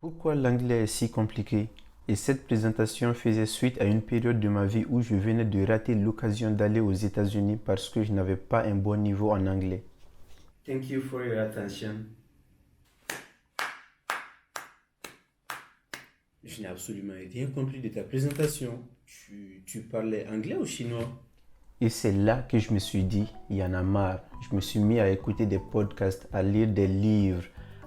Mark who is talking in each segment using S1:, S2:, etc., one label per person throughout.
S1: Pourquoi l'anglais est si compliqué? Et cette présentation faisait suite à une période de ma vie où je venais de rater l'occasion d'aller aux États-Unis parce que je n'avais pas un bon niveau en anglais. Thank you for your attention. Je n'ai absolument rien compris de ta présentation. Tu parlais anglais ou chinois? Et c'est là que je me suis dit, il y en a marre. Je me suis mis à écouter des podcasts, à lire des livres,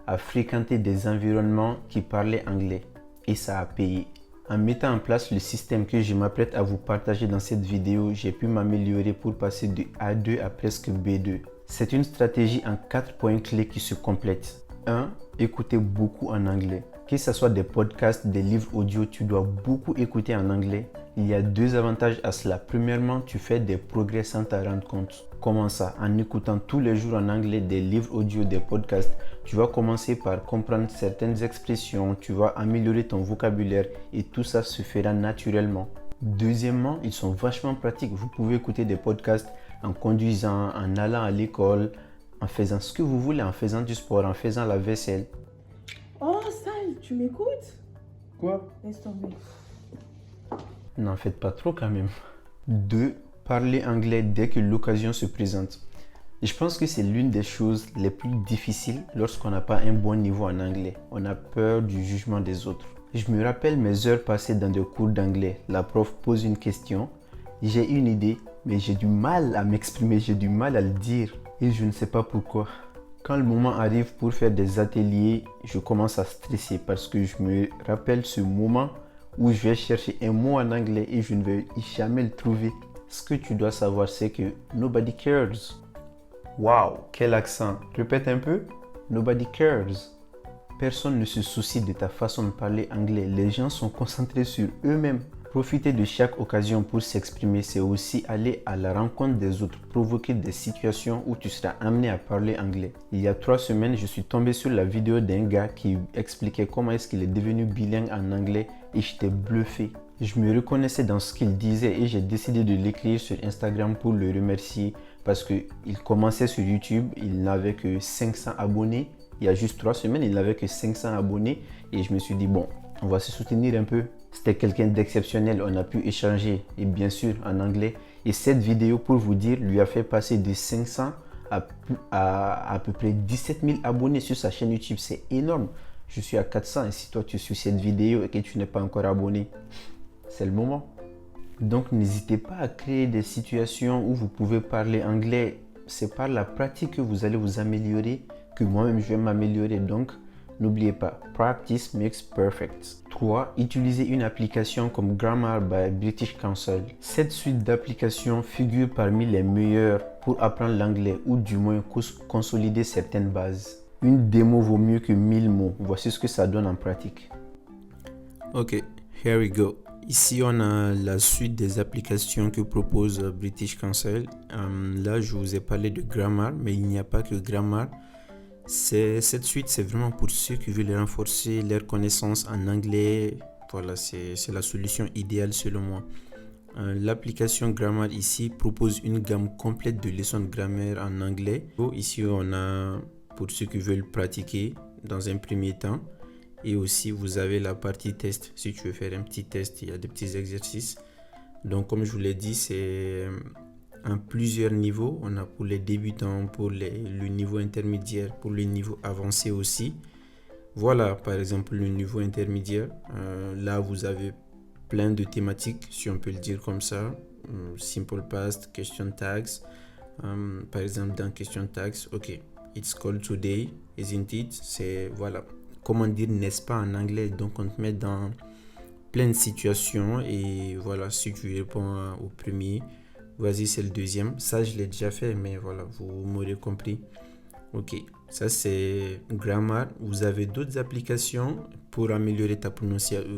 S1: à fréquenter des environnements qui parlaient anglais. Et ça a payé. En mettant en place le système que je m'apprête à vous partager dans cette vidéo, j'ai pu m'améliorer pour passer de A2 à presque B2. C'est une stratégie en 4 points clés qui se complètent. 1. Écoutez beaucoup en anglais. Que ce soit des podcasts, des livres audio, tu dois beaucoup écouter en anglais. Il y a 2 avantages à cela. Premièrement, tu fais des progrès sans t'en rendre compte. Comment ça? En écoutant tous les jours en anglais des livres audio, des podcasts, tu vas commencer par comprendre certaines expressions, tu vas améliorer ton vocabulaire et tout ça se fera naturellement. Deuxièmement, ils sont vachement pratiques. Vous pouvez écouter des podcasts en conduisant, en allant à l'école, en faisant ce que vous voulez, en faisant du sport, en faisant la vaisselle.
S2: Oh, Sal, tu m'écoutes?
S1: Quoi?
S2: Laisse tomber.
S1: N'en faites pas trop quand même. 2. Parler anglais dès que l'occasion se présente. Et je pense que c'est l'une des choses les plus difficiles lorsqu'on n'a pas un bon niveau en anglais. On a peur du jugement des autres. Je me rappelle mes heures passées dans des cours d'anglais. La prof pose une question. J'ai une idée, mais j'ai du mal à m'exprimer, j'ai du mal à le dire. Et je ne sais pas pourquoi. Quand le moment arrive pour faire des ateliers, je commence à stresser parce que je me rappelle ce moment où je vais chercher un mot en anglais et je ne vais jamais le trouver. Ce que tu dois savoir, c'est que nobody cares. Wow, quel accent. Répète un peu. Nobody cares. Personne ne se soucie de ta façon de parler anglais. Les gens sont concentrés sur eux-mêmes. Profiter de chaque occasion pour s'exprimer, c'est aussi aller à la rencontre des autres, provoquer des situations où tu seras amené à parler anglais. Il y a 3 semaines, je suis tombé sur la vidéo d'un gars qui expliquait comment est-ce qu'il est devenu bilingue en anglais et j'étais bluffé. Je me reconnaissais dans ce qu'il disait et j'ai décidé de l'écrire sur Instagram pour le remercier parce qu'il commençait sur YouTube, il n'avait que 500 abonnés. Il y a juste 3 semaines, il n'avait que 500 abonnés et je me suis dit, bon, on va se soutenir un peu. C'était quelqu'un d'exceptionnel, on a pu échanger et bien sûr en anglais. Et cette vidéo, pour vous dire, lui a fait passer de 500 à peu près 17 000 abonnés sur sa chaîne YouTube. C'est énorme. Je suis à 400 et si toi tu suis cette vidéo et que tu n'es pas encore abonné, c'est le moment. Donc n'hésitez pas à créer des situations où vous pouvez parler anglais. C'est par la pratique que vous allez vous améliorer, que moi-même je vais m'améliorer. Donc n'oubliez pas, practice makes perfect. 3. Utilisez une application comme Grammar by British Council. Cette suite d'applications figure parmi les meilleures pour apprendre l'anglais ou du moins consolider certaines bases. Une démo vaut mieux que 1000 mots. Voici ce que ça donne en pratique. Ok, here we go. Ici, on a la suite des applications que propose British Council. Là, je vous ai parlé de Grammar, mais il n'y a pas que Grammar. Cette suite, c'est vraiment pour ceux qui veulent renforcer leurs connaissances en anglais. Voilà, c'est la solution idéale selon moi. L'application Grammar ici propose une gamme complète de leçons de grammaire en anglais. Ici, on a pour ceux qui veulent pratiquer dans un premier temps. Et aussi, vous avez la partie test. Si tu veux faire un petit test, il y a des petits exercices. Donc, comme je vous l'ai dit, c'est en plusieurs niveaux. On a pour les débutants, pour le niveau intermédiaire, pour le niveau avancé aussi. Voilà, par exemple, le niveau intermédiaire. Là, vous avez plein de thématiques, si on peut le dire comme ça. Simple past, question tags. Par exemple, dans question tags, ok, it's cold today, isn't it? C'est, voilà, comment dire n'est-ce pas en anglais. Donc, on te met dans plein de situations et voilà, si tu réponds au premier, vas-y, c'est le deuxième. Ça, je l'ai déjà fait, mais voilà, vous m'aurez compris. Ok, ça c'est Grammar. Vous avez d'autres applications pour améliorer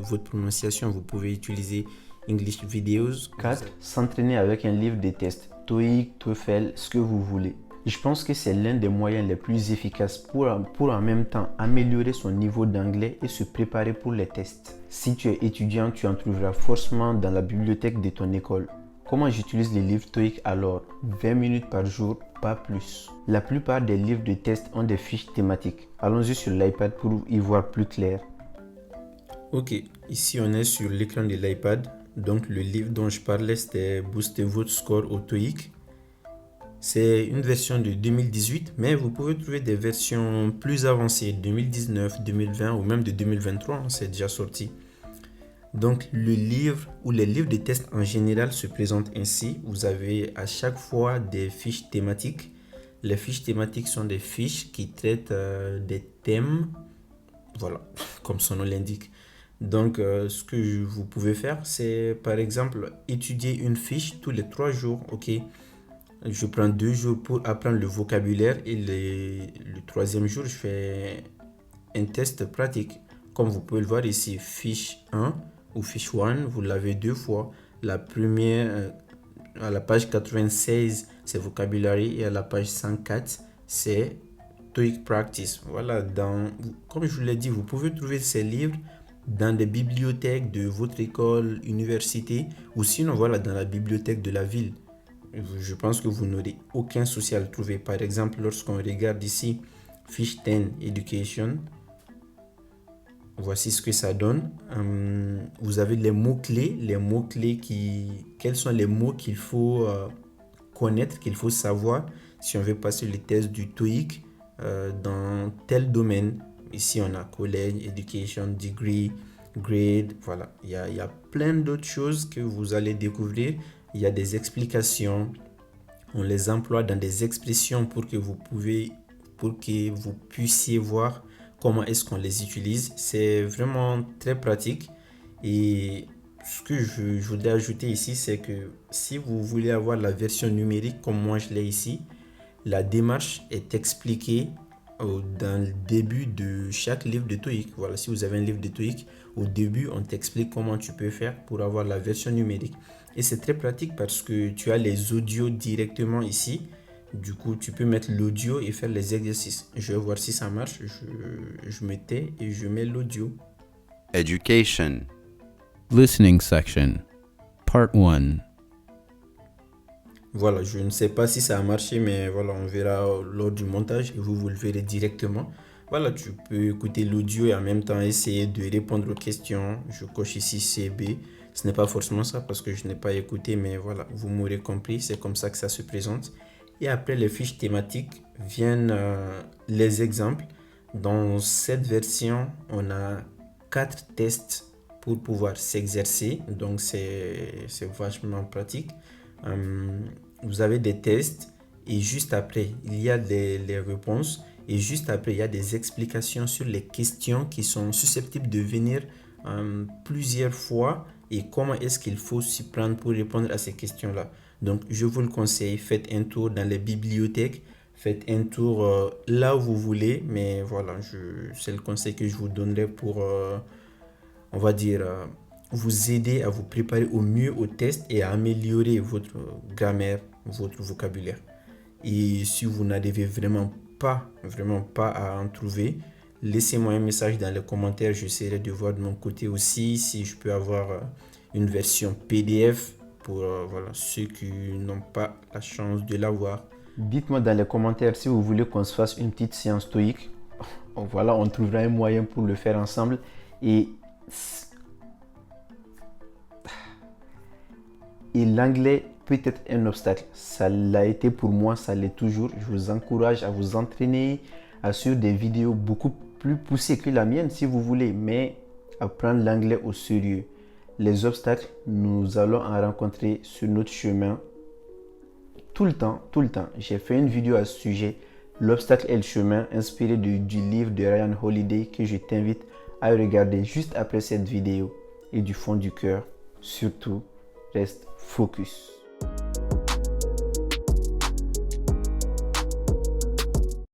S1: votre prononciation. Vous pouvez utiliser English Videos. 4. S'entraîner avec un livre de tests. TOEIC, TOEFL, ce que vous voulez. Je pense que c'est l'un des moyens les plus efficaces pour en même temps améliorer son niveau d'anglais et se préparer pour les tests. Si tu es étudiant, tu en trouveras forcément dans la bibliothèque de ton école. Comment j'utilise les livres TOEIC alors? 20 minutes par jour, pas plus. La plupart des livres de test ont des fiches thématiques. Allons-y sur l'iPad pour y voir plus clair. Ok, ici on est sur l'écran de l'iPad. Donc le livre dont je parlais, c'était Booster votre score au TOEIC. C'est une version de 2018, mais vous pouvez trouver des versions plus avancées, 2019, 2020 ou même de 2023, c'est déjà sorti. Donc le livre ou les livres de tests en général se présentent ainsi. Vous avez à chaque fois des fiches thématiques. Les fiches thématiques sont des fiches qui traitent des thèmes, voilà, comme son nom l'indique. Donc ce que vous pouvez faire, c'est par exemple étudier une fiche tous les 3 jours. Ok, je prends 2 jours pour apprendre le vocabulaire et le troisième jour, je fais un test pratique. Comme vous pouvez le voir ici, fiche 1 ou fiche 1, vous l'avez 2 fois. La première, à la page 96, c'est vocabulary et à la page 104, c'est TOEIC practice. Voilà, comme je vous l'ai dit, vous pouvez trouver ces livres dans des bibliothèques de votre école, université ou sinon voilà, dans la bibliothèque de la ville. Je pense que vous n'aurez aucun souci à le trouver. Par exemple, lorsqu'on regarde ici, fiche 10 Education, voici ce que ça donne. Vous avez les mots-clés. Quels sont les mots qu'il faut connaître, qu'il faut savoir si on veut passer le test du TOEIC dans tel domaine. Ici, on a college, education, degree, grade. Voilà, il y a plein d'autres choses que vous allez découvrir. Il y a des explications. On les emploie dans des expressions pour que vous puissiez voir comment est-ce qu'on les utilise. C'est vraiment très pratique. Et ce que je voudrais ajouter ici, c'est que si vous voulez avoir la version numérique comme moi je l'ai ici, la démarche est expliquée dans le début de chaque livre de TOEIC. Voilà, si vous avez un livre de TOEIC, au début, on t'explique comment tu peux faire pour avoir la version numérique. Et c'est très pratique parce que tu as les audios directement ici. Du coup, tu peux mettre l'audio et faire les exercices. Je vais voir si ça marche. Je me tais et je mets l'audio.
S3: Education. Listening section. Part 1.
S1: Voilà, je ne sais pas si ça a marché, mais voilà, on verra lors du montage et vous le verrez directement. Voilà, tu peux écouter l'audio et en même temps essayer de répondre aux questions. Je coche ici CB. Ce n'est pas forcément ça parce que je n'ai pas écouté, mais voilà, vous m'aurez compris. C'est comme ça que ça se présente. Et après les fiches thématiques viennent les exemples. Dans cette version, on a 4 tests pour pouvoir s'exercer. Donc, c'est vachement pratique. Vous avez des tests et juste après, il y a les réponses. Et juste après, il y a des explications sur les questions qui sont susceptibles de venir plusieurs fois et comment est-ce qu'il faut s'y prendre pour répondre à ces questions-là. Donc, je vous le conseille, faites un tour dans les bibliothèques, faites un tour là où vous voulez, mais voilà, c'est le conseil que je vous donnerai pour, on va dire, vous aider à vous préparer au mieux au test et à améliorer votre grammaire, votre vocabulaire. Et si vous n'arrivez vraiment pas à en trouver, laissez-moi un message dans les commentaires, j'essaierai de voir de mon côté aussi si je peux avoir une version PDF pour voilà, ceux qui n'ont pas la chance de l'avoir. Dites-moi dans les commentaires si vous voulez qu'on se fasse une petite séance TOEIC. Voilà, on trouvera un moyen pour le faire ensemble. Et l'anglais peut être un obstacle. Ça l'a été pour moi, ça l'est toujours. Je vous encourage à vous entraîner, à suivre des vidéos beaucoup plus poussées que la mienne si vous voulez, mais à prendre l'anglais au sérieux. Les obstacles, nous allons en rencontrer sur notre chemin tout le temps. J'ai fait une vidéo à ce sujet, l'obstacle et le chemin, inspiré du livre de Ryan Holiday que je t'invite à regarder juste après cette vidéo. Et du fond du cœur, surtout, reste focus.